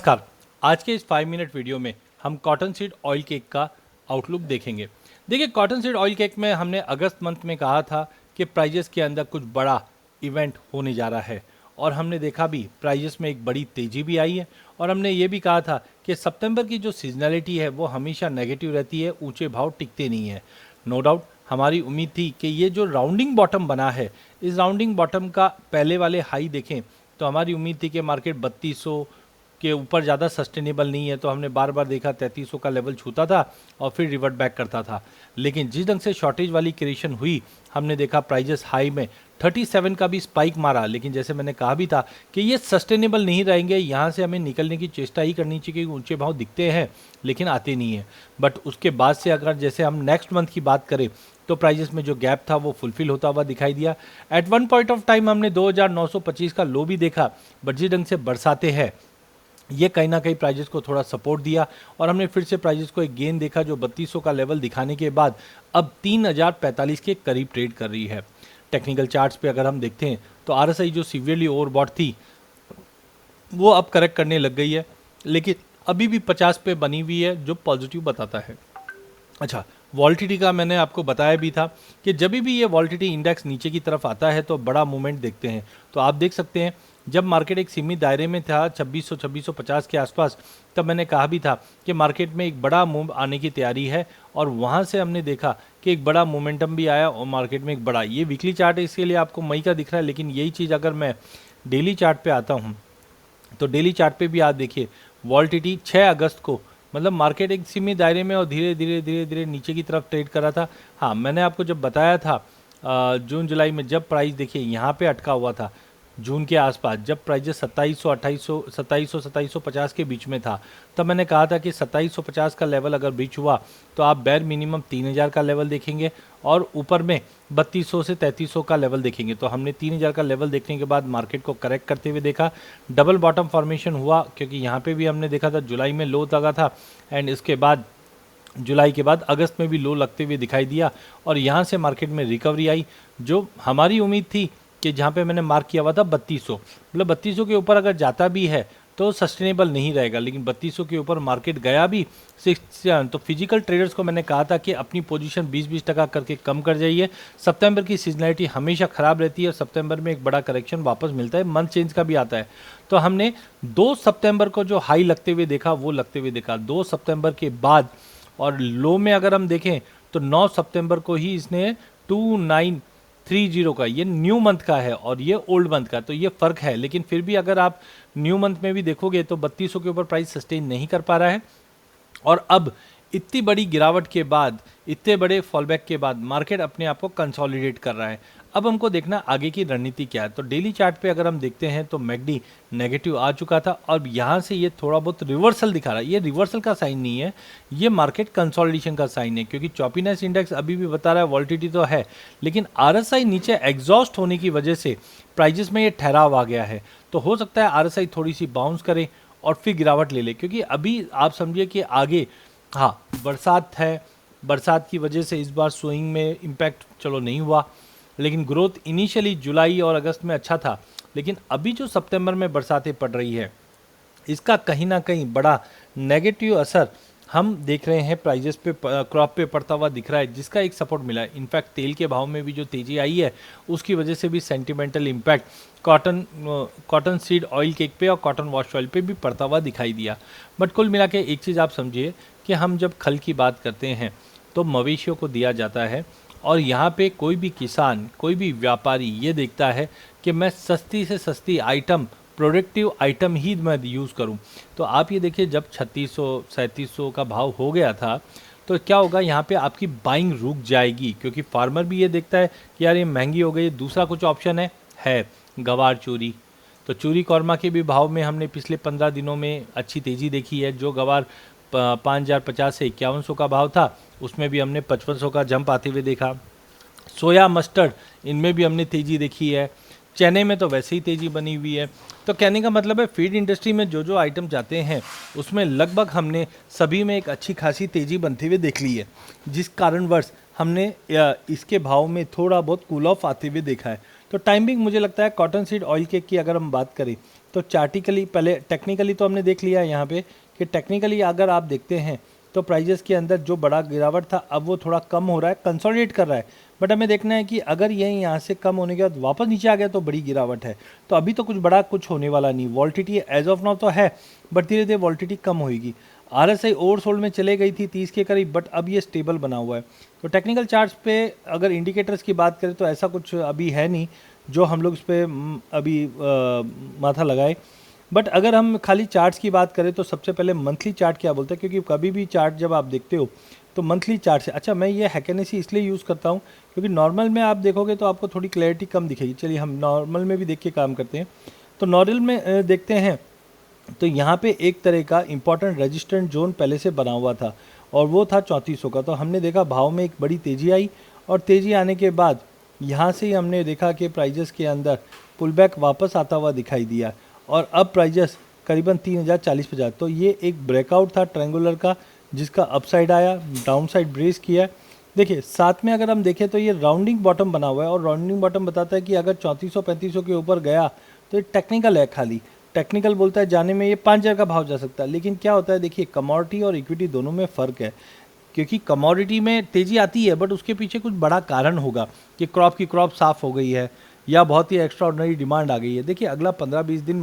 नमस्कार। आज के इस 5 मिनट वीडियो में हम कॉटन सीड ऑयल केक का आउटलुक देखेंगे। देखिए, कॉटन सीड ऑयल केक में हमने अगस्त मंथ में कहा था कि प्राइजेस के अंदर कुछ बड़ा इवेंट होने जा रहा है और हमने देखा भी प्राइजेस में एक बड़ी तेज़ी भी आई है। और हमने ये भी कहा था कि सितंबर की जो सीजनलिटी है वो हमेशा नेगेटिव रहती है, ऊंचे भाव टिकते नहीं है। नो डाउट हमारी उम्मीद थी कि ये जो राउंडिंग बॉटम बना है, इस राउंडिंग बॉटम का पहले वाले हाई देखें तो हमारी उम्मीद थी कि मार्केट 3200 के ऊपर ज़्यादा सस्टेनेबल नहीं है। तो हमने बार बार देखा 3300 का लेवल छूता था और फिर रिवर्ट बैक करता था। लेकिन जिस ढंग से शॉर्टेज वाली क्रिएशन हुई, हमने देखा प्राइजेस हाई में 37 का भी स्पाइक मारा। लेकिन जैसे मैंने कहा भी था कि ये सस्टेनेबल नहीं रहेंगे, यहाँ से हमें निकलने की चेष्टा ही करनी चाहिए, क्योंकि ऊंचे भाव दिखते हैं लेकिन आते नहीं हैं। बट उसके बाद से अगर जैसे हम नेक्स्ट मंथ की बात करें तो प्राइजेस में जो गैप था वो फुलफिल होता हुआ दिखाई दिया। At one point of time हमने 2925 का लो भी देखा, बट जिस ढंग से बरसाते हैं ये कहीं ना कहीं प्राइजेस को थोड़ा सपोर्ट दिया और हमने फिर से प्राइजेस को एक गेन देखा, जो 3200 का लेवल दिखाने के बाद अब 3045 के करीब ट्रेड कर रही है। टेक्निकल चार्ट्स पे अगर हम देखते हैं तो आरएसआई जो सीवियरली ओवरबॉट थी वो अब करेक्ट करने लग गई है, लेकिन अभी भी 50 पे बनी हुई है, जो पॉजिटिव बताता है। अच्छा, वॉल्टिटी का मैंने आपको बताया भी था कि जब भी ये वॉल्टिटी इंडेक्स नीचे की तरफ आता है तो बड़ा मूवमेंट देखते हैं। तो आप देख सकते हैं जब मार्केट एक सीमित दायरे में था 2600-2650 के आसपास, तब मैंने कहा भी था कि मार्केट में एक बड़ा मूव आने की तैयारी है। और वहाँ से हमने देखा कि एक बड़ा मोमेंटम भी आया और मार्केट में एक बड़ा, ये वीकली चार्ट है इसके लिए आपको मई का दिख रहा है, लेकिन यही चीज़ अगर मैं डेली चार्ट पे आता हूँ तो डेली चार्ट पे भी आप देखिए वॉल्टिटी 6 अगस्त को, मतलब मार्केट एक सीमित दायरे में और धीरे धीरे धीरे धीरे नीचे की तरफ ट्रेड कर रहा था। हाँ, मैंने आपको जब बताया था जून जुलाई में, जब प्राइस देखिए यहाँ पे अटका हुआ था जून के आसपास, जब प्राइस 2750 के बीच में था, तब मैंने कहा था कि 2750 का लेवल अगर बीच हुआ तो आप बैर मिनिमम 3000 का लेवल देखेंगे और ऊपर में 3200 से 3300 का लेवल देखेंगे। तो हमने 3000 का लेवल देखने के बाद मार्केट को करेक्ट करते हुए देखा, डबल बॉटम फॉर्मेशन हुआ, क्योंकि यहाँ पे भी हमने देखा था जुलाई में लो लगा था एंड इसके बाद जुलाई के बाद अगस्त में भी लो लगते हुए दिखाई दिया और यहाँ से मार्केट में रिकवरी आई। जो हमारी उम्मीद थी कि जहाँ पे मैंने मार्क किया हुआ था 3200, मतलब 3200 के ऊपर अगर जाता भी है तो सस्टेनेबल नहीं रहेगा, लेकिन 3200 के ऊपर मार्केट गया भी 67। तो फिजिकल ट्रेडर्स को मैंने कहा था कि अपनी पोजीशन 20-20% करके कम कर जाइए। सितंबर की सीजनलिटी हमेशा ख़राब रहती है और सितंबर में एक बड़ा करेक्शन वापस मिलता है, मंथ चेंज का भी आता है। तो हमने 2 सितंबर को जो हाई लगते हुए देखा वो लगते हुए देखा 2 सितंबर के बाद, और लो में अगर हम देखें तो 9 सितंबर को ही इसने 2930 का, ये न्यू मंथ का है और ये ओल्ड मंथ का, तो ये फ़र्क है। लेकिन फिर भी अगर आप न्यू मंथ में भी देखोगे तो 3200 के ऊपर प्राइस सस्टेन नहीं कर पा रहा है। और अब इतनी बड़ी गिरावट के बाद, इतने बड़े फॉलबैक के बाद मार्केट अपने आप को कंसोलिडेट कर रहा है। अब हमको देखना आगे की रणनीति क्या है। तो डेली चार्ट पे अगर हम देखते हैं तो मैकडी नेगेटिव आ चुका था और यहाँ से ये थोड़ा बहुत रिवर्सल दिखा रहा है। ये रिवर्सल का साइन नहीं है, ये मार्केट कंसोलिडेशन का साइन है, क्योंकि चॉपीनेस इंडेक्स अभी भी बता रहा है वॉल्टिटी तो है, लेकिन आरएसआई नीचे एग्जॉस्ट होने की वजह से प्राइजेस में ये ठहराव आ गया है। तो हो सकता है आरएसआई थोड़ी सी बाउंस करे और फिर गिरावट ले ले, क्योंकि अभी आप समझिए कि आगे, हाँ, बरसात है, बरसात की वजह से इस बार स्विंग में इम्पैक्ट चलो नहीं हुआ, लेकिन ग्रोथ इनिशियली जुलाई और अगस्त में अच्छा था। लेकिन अभी जो सितंबर में बरसातें पड़ रही है, इसका कहीं ना कहीं बड़ा नेगेटिव असर हम देख रहे हैं प्राइजेस पे, क्रॉप पे पड़ता हुआ दिख रहा है, जिसका एक सपोर्ट मिला है। इनफैक्ट तेल के भाव में भी जो तेज़ी आई है उसकी वजह से भी sentimental impact cotton seed oil cake पे और कॉटन वॉश ऑयल पे भी पड़ता हुआ दिखाई दिया। बट कुल मिला के एक चीज़ आप समझिए कि हम जब खल की बात करते हैं तो मवेशियों को दिया जाता है, और यहाँ पे कोई भी किसान, कोई भी व्यापारी ये देखता है कि मैं सस्ती से सस्ती आइटम, प्रोडक्टिव आइटम ही मैं यूज़ करूं। तो आप ये देखिए जब 3600-3700 का भाव हो गया था तो क्या होगा, यहाँ पे आपकी बाइंग रुक जाएगी, क्योंकि फार्मर भी ये देखता है कि यार ये महंगी हो गई। दूसरा कुछ ऑप्शन है गवार चूरी। तो चूरी कौरमा के भी भाव में हमने पिछले 15 दिनों में अच्छी तेज़ी देखी है। जो गवार 5050 से 5100 का भाव था, उसमें भी हमने 5500 का जंप आते हुए देखा। सोया, मस्टर्ड, इनमें भी हमने तेज़ी देखी है। चने में तो वैसे ही तेज़ी बनी हुई है। तो कहने का मतलब है फीड इंडस्ट्री में जो जो आइटम जाते हैं उसमें लगभग हमने सभी में एक अच्छी खासी तेज़ी बनते हुए देख ली है, जिस कारणवश हमने इसके भाव में थोड़ा बहुत कूल ऑफ आते हुए देखा है। तो टाइमिंग मुझे लगता है कॉटन सीड ऑयल केक की अगर हम बात करें तो चार्टिकली पहले टेक्निकली तो हमने देख लिया है यहाँ पे कि टेक्निकली अगर आप देखते हैं तो प्राइजेस के अंदर जो बड़ा गिरावट था अब वो थोड़ा कम हो रहा है, कंसोलिडेट कर रहा है। बट हमें देखना है कि अगर ये यहाँ से कम होने के बाद वापस नीचे आ गया तो बड़ी गिरावट है। तो अभी तो कुछ बड़ा कुछ होने वाला नहीं, वॉल्टिटी एज ऑफ नाउ तो है बट धीरे धीरे वॉल्टिटी कम होगी। RSI ओवरसोल्ड में चले गई थी 30 के करीब, बट अब ये स्टेबल बना हुआ है। तो टेक्निकल चार्ट्स पे अगर इंडिकेटर्स की बात करें तो ऐसा कुछ अभी है नहीं जो हम लोग इस पर अभी माथा लगाए। बट अगर हम खाली चार्ट्स की बात करें तो सबसे पहले मंथली चार्ट क्या बोलते हैं, क्योंकि कभी भी चार्ट जब आप देखते हो तो मंथली चार्ट से, अच्छा मैं ये हैकेनेसी इसलिए यूज़ करता हूँ क्योंकि नॉर्मल में आप देखोगे तो आपको थोड़ी क्लैरिटी कम दिखेगी। चलिए हम नॉर्मल में भी देख के काम करते हैं। तो नॉर्मल में देखते हैं तो यहाँ पे एक तरह का इंपॉर्टेंट रेजिस्टेंट जोन पहले से बना हुआ था और वो था 3400 का। तो हमने देखा भाव में एक बड़ी तेज़ी आई और तेज़ी आने के बाद यहाँ से ही हमने देखा कि प्राइजेस के अंदर पुल बैक वापस आता हुआ दिखाई दिया और अब प्राइजेस करीबन 3040-50। तो ये एक ब्रेकआउट था ट्रायंगुलर का जिसका अपसाइड आया, डाउन साइड ब्रेस किया। देखिए साथ में अगर हम देखें तो ये राउंडिंग बॉटम बना हुआ है और राउंडिंग बॉटम बताता है कि अगर 3400-3500 के ऊपर गया तो ये टेक्निकल है, खाली टेक्निकल बोलता है जाने में ये 5000 का भाव जा सकता है। लेकिन क्या होता है देखिए, कमोडिटी और इक्विटी दोनों में फ़र्क है, क्योंकि कमोडिटी में तेज़ी आती है बट उसके पीछे कुछ बड़ा कारण होगा कि क्रॉप साफ़ हो गई है या बहुत ही एक्स्ट्राऑर्डिनरी डिमांड आ गई है। देखिए अगला 15-20 दिन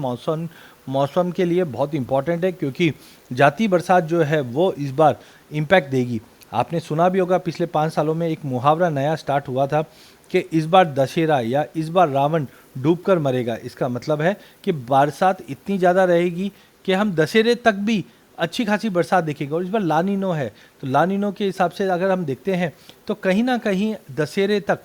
मौसम के लिए बहुत इंपॉर्टेंट है क्योंकि जाती बरसात जो है वो इस बार इम्पैक्ट देगी। आपने सुना भी होगा पिछले 5 सालों में एक मुहावरा नया स्टार्ट हुआ था कि इस बार दशहरा या इस बार रावण डूबकर मरेगा। इसका मतलब है कि बरसात इतनी ज़्यादा रहेगी कि हम दशहरे तक भी अच्छी खासी बरसात देखेंगे। और इस बार ला नीनो है, तो ला नीनो के हिसाब से अगर हम देखते हैं तो कहीं ना कहीं दशहरे तक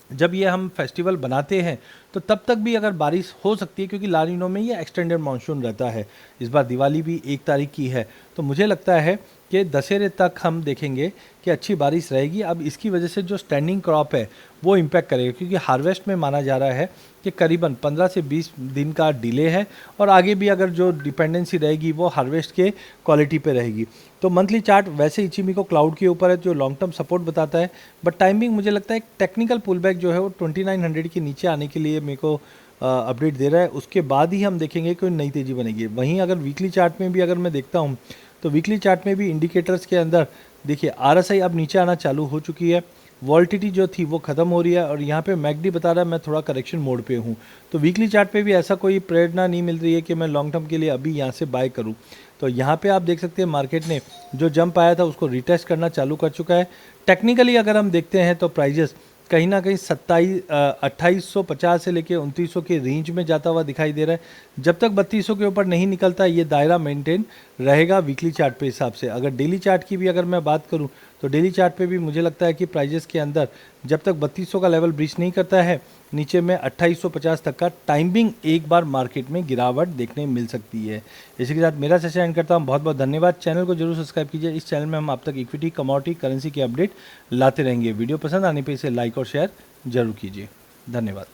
जब ये हम फेस्टिवल बनाते हैं तो तब तक भी अगर बारिश हो सकती है, क्योंकि ला नीनो में ये एक्सटेंडेड मानसून रहता है। इस बार दिवाली भी 1 तारीख की है, तो मुझे लगता है कि दशहरे तक हम देखेंगे कि अच्छी बारिश रहेगी। अब इसकी वजह से जो स्टैंडिंग क्रॉप है वो इम्पैक्ट करेगा, क्योंकि हार्वेस्ट में माना जा रहा है कि करीबन 15 से 20 दिन का डिले है और आगे भी अगर जो डिपेंडेंसी रहेगी वो हार्वेस्ट के क्वालिटी पे रहेगी। तो मंथली चार्ट वैसे इचिमिको क्लाउड के ऊपर है जो लॉन्ग टर्म सपोर्ट बताता है, बट टाइमिंग मुझे लगता है टेक्निकल पुल बैक जो है वो 2900 के नीचे आने के लिए मेरे को अपडेट दे रहा है। उसके बाद ही हम देखेंगे कोई नई तेज़ी बनेगी। वहीं अगर वीकली चार्ट में भी अगर मैं देखता हूँ तो वीकली चार्ट में भी इंडिकेटर्स के अंदर देखिए RSI अब नीचे आना चालू हो चुकी है, वॉल्टिटी जो थी वो ख़त्म हो रही है और यहाँ पे मैकडी बता रहा है मैं थोड़ा करेक्शन मोड पे हूँ। तो वीकली चार्ट पे भी ऐसा कोई प्रेरणा नहीं मिल रही है कि मैं लॉन्ग टर्म के लिए अभी यहाँ से बाय करूँ। तो यहाँ पे आप देख सकते हैं मार्केट ने जो जंप आया था उसको रिटेस्ट करना चालू कर चुका है। टेक्निकली अगर हम देखते हैं तो प्राइजेस कहीं ना कहीं 2850 से लेके 2900 के रेंज में जाता हुआ दिखाई दे रहा है। जब तक 3200 के ऊपर नहीं निकलता ये दायरा मेंटेन रहेगा वीकली चार्ट पे हिसाब से। अगर डेली चार्ट की भी अगर मैं बात करूं तो डेली चार्ट पे भी मुझे लगता है कि प्राइजेस के अंदर जब तक 3200 का लेवल ब्रीच नहीं करता है नीचे में 2850 तक का टाइमिंग एक बार मार्केट में गिरावट देखने मिल सकती है। इसी के साथ मेरा सेशन एंड करता हूँ। बहुत बहुत धन्यवाद। चैनल को जरूर सब्सक्राइब कीजिए। इस चैनल में हम आप तक इक्विटी, कमोडिटी, करेंसी के अपडेट लाते रहेंगे। वीडियो पसंद आने पर इसे लाइक और शेयर जरूर कीजिए। धन्यवाद।